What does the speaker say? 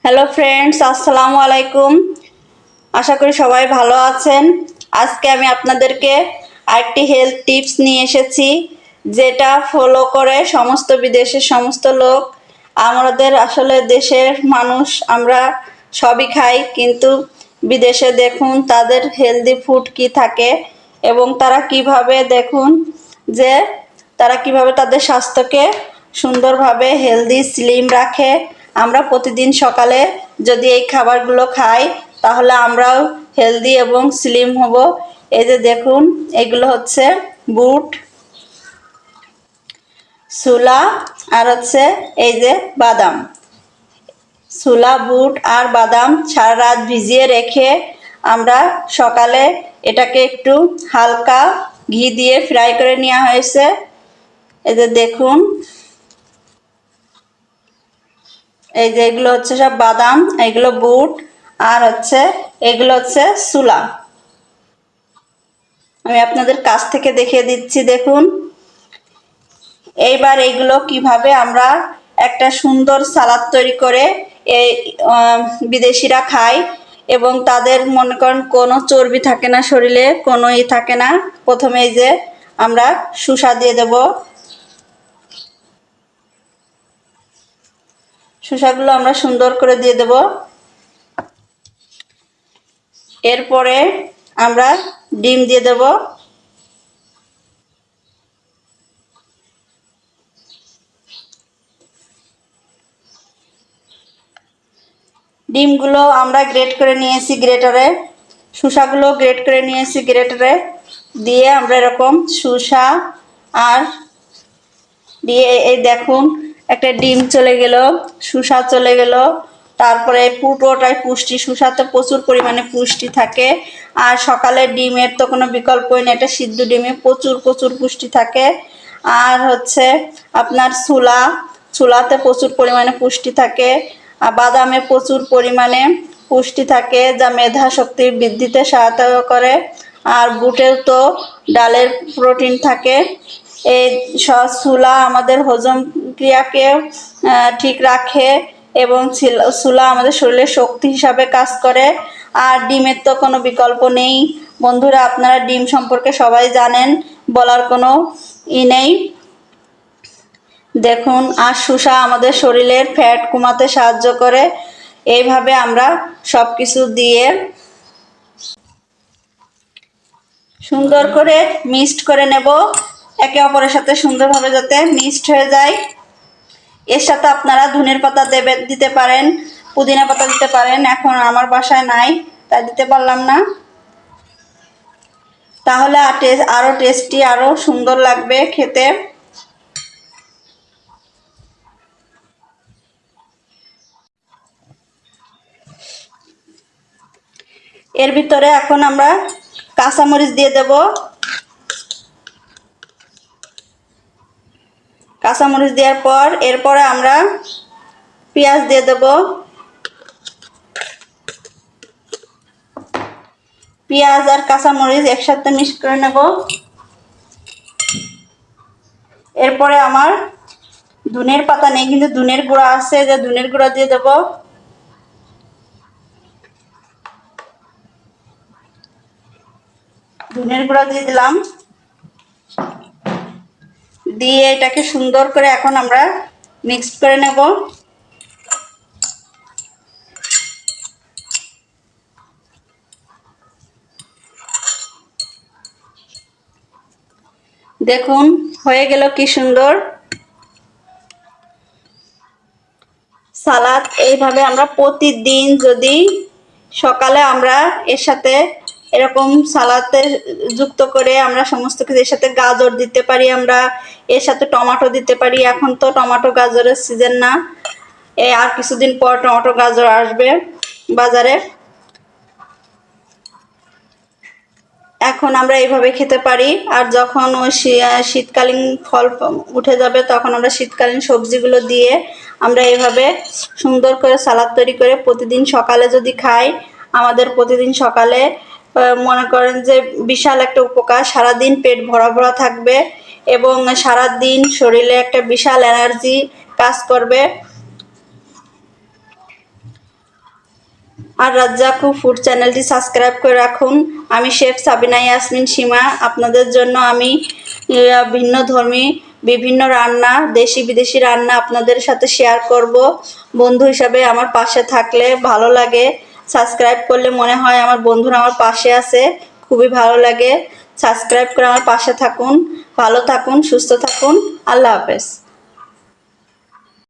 Hello friends, আসসালামু আলাইকুম। আশা করি সবাই ভালো আছেন। আজকে আমি আপনাদেরকে আরেকটি হেলথ টিপস নিয়ে এসেছি, যেটা ফলো করে সমস্ত বিদেশের সমস্ত লোক। আমাদের আসলে দেশের মানুষ আমরা সবই খাই, কিন্তু বিদেশে দেখুন তাদের হেলদি ফুড কি থাকে এবং তারা কিভাবে দেখুন যে তারা কিভাবে তাদের স্বাস্থ্যকে সুন্দরভাবে হেলদি স্লিম রাখে। আমরা প্রতিদিন সকালে যদি এই খাবারগুলো খাই তাহলে আমরাও হেলদি এবং স্লিম হব। এই যে দেখুন, এগুলো হচ্ছে বুট, ছোলা আর হচ্ছে এই যে বাদাম। ছোলা, বুট আর বাদাম সারা রাত ভিজিয়ে রেখে আমরা সকালে এটাকে একটু হালকা ঘি দিয়ে ফ্রাই করে নেওয়া হয়েছে। এই যে দেখুন, এই যে এগুলো হচ্ছে সব বাদাম, এগুলো বুট আর হচ্ছে এগুলো হচ্ছে ছোলা। আমি আপনাদের কাছ থেকে দেখিয়ে দিচ্ছি, দেখুন। এইবার এইগুলো কিভাবে আমরা একটা সুন্দর সালাদ তৈরি করে এই বিদেশিরা খায় এবং তাদের মনে করেন কোনো চর্বি থাকে না, শরীরে কোনো থাকে না। প্রথমে এই যে আমরা শসা দিয়ে দেব। শসাগুলো আমরা সুন্দর করে দিয়ে দেব। এরপরে আমরা ডিম দিয়ে দেব। ডিমগুলো আমরা গ্রেট করে নিয়েছি গ্রেটারে, শসাগুলো গ্রেট করে নিয়েছি গ্রেটারে। দিয়ে আমরা এরকম শসা আর দিয়ে এই দেখুন একটা ডিম চলে গেল, শসা চলে গেল। তারপরে পুরোটাই পুষ্টি, শসাতে প্রচুর পরিমাণে পুষ্টি থাকে। আর সকালে ডিমের তো কোনো বিকল্পই নেই, এটা সিদ্ধ ডিমে প্রচুর প্রচুর পুষ্টি থাকে। আর হচ্ছে আপনার ছোলাতে প্রচুর পরিমাণে পুষ্টি থাকে। আর বাদামে প্রচুর পরিমাণে পুষ্টি থাকে, যা মেধা শক্তি বৃদ্ধিতে সহায়তা করে। আর বুটেও তো ডালের প্রোটিন থাকে। এই ছোলা আমাদের হজম ক্রিয়াকে ঠিক রাখে এবং ছোলা আমাদের শরীরে শক্তি হিসাবে কাজ করে। আর ডিমের তো কোনো বিকল্প নেই বন্ধুরা, আপনারা ডিম সম্পর্কে সবাই জানেন, বলার কোনো নেই। দেখুন, আর শসা আমাদের শরীরের ফ্যাট কমাতে সাহায্য করে। এইভাবে আমরা সব কিছু দিয়ে সুন্দর করে মিক্সড করে নেব, একে অপরের সাথে সুন্দরভাবে যাতে মিক্সড হয়ে যায়। এর সাথে আপনারা ধনের পাতা দিতে পারেন, পুদিনা পাতা দিতে পারেন। এখন আমার বাসায় নাই তাই দিতে পারলাম না। তাহলে আরো টেস্টি, আরো সুন্দর লাগবে খেতে। এর ভিতরে এখন আমরা কাঁচামরিচ দিয়ে দেব। কাঁচামরিচ দেওয়ার পর এরপরে আমরা পেঁয়াজ দিয়ে দেব। পেঁয়াজ আর কাঁচামরিচ একসাথে মিক্স করে নেব। এরপরে আমার ধনের পাতা নেই, কিন্তু ধনের গুঁড়া আছে, যে ধনের গুঁড়া দিয়ে দেব। ধনের গুঁড়া দিয়ে দিলাম। দিয়ে এটাকে সুন্দর করে এখন আমরা মিক্স করে নেব। দেখুন হয়ে গেল কি সুন্দর সালাদ। এইভাবে আমরা প্রতিদিন যদি সকালে আমরা এর সাথে এরকম সালাদে যুক্ত করে আমরা সমস্ত কিছু, এর সাথে গাজর দিতে পারি, আমরা এর সাথে টমেটো দিতে পারি। এখন তো টমেটো গাজরের সিজন না, আর কিছুদিন পর টমেটো গাজর আসবে বাজারে। এখন আমরা এইভাবে খেতে পারি। আর যখন ওই শীতকালীন ফল উঠে যাবে তখন আমরা শীতকালীন সবজিগুলো দিয়ে আমরা এইভাবে সুন্দর করে সালাদ তৈরি করে প্রতিদিন সকালে যদি খাই, আমাদের প্রতিদিন সকালে মনে করেন যে বিশাল একটা উপকার। সারাদিন পেট ভরা ভরা থাকবে এবং সারাদিন শরীরে একটা বিশাল এনার্জি কাজ করবে। আর রাজ্জাকু ফুড চ্যানেলটি সাবস্ক্রাইব করে রাখুন। আমি শেফ সাবিনা ইয়াসমিন সীমা। আপনাদের জন্য আমি ভিন্ন ধর্মী বিভিন্ন রান্না, দেশি বিদেশি রান্না আপনাদের সাথে শেয়ার করব। বন্ধু হিসাবে আমার পাশে থাকলে ভালো লাগে। সাবস্ক্রাইব করলে মনে হয় আমার বন্ধুরা আমার পাশে আছে, খুবই ভালো লাগে। সাবস্ক্রাইব করে আমার পাশে থাকুন। ভালো থাকুন, সুস্থ থাকুন। আল্লাহ হাফেজ।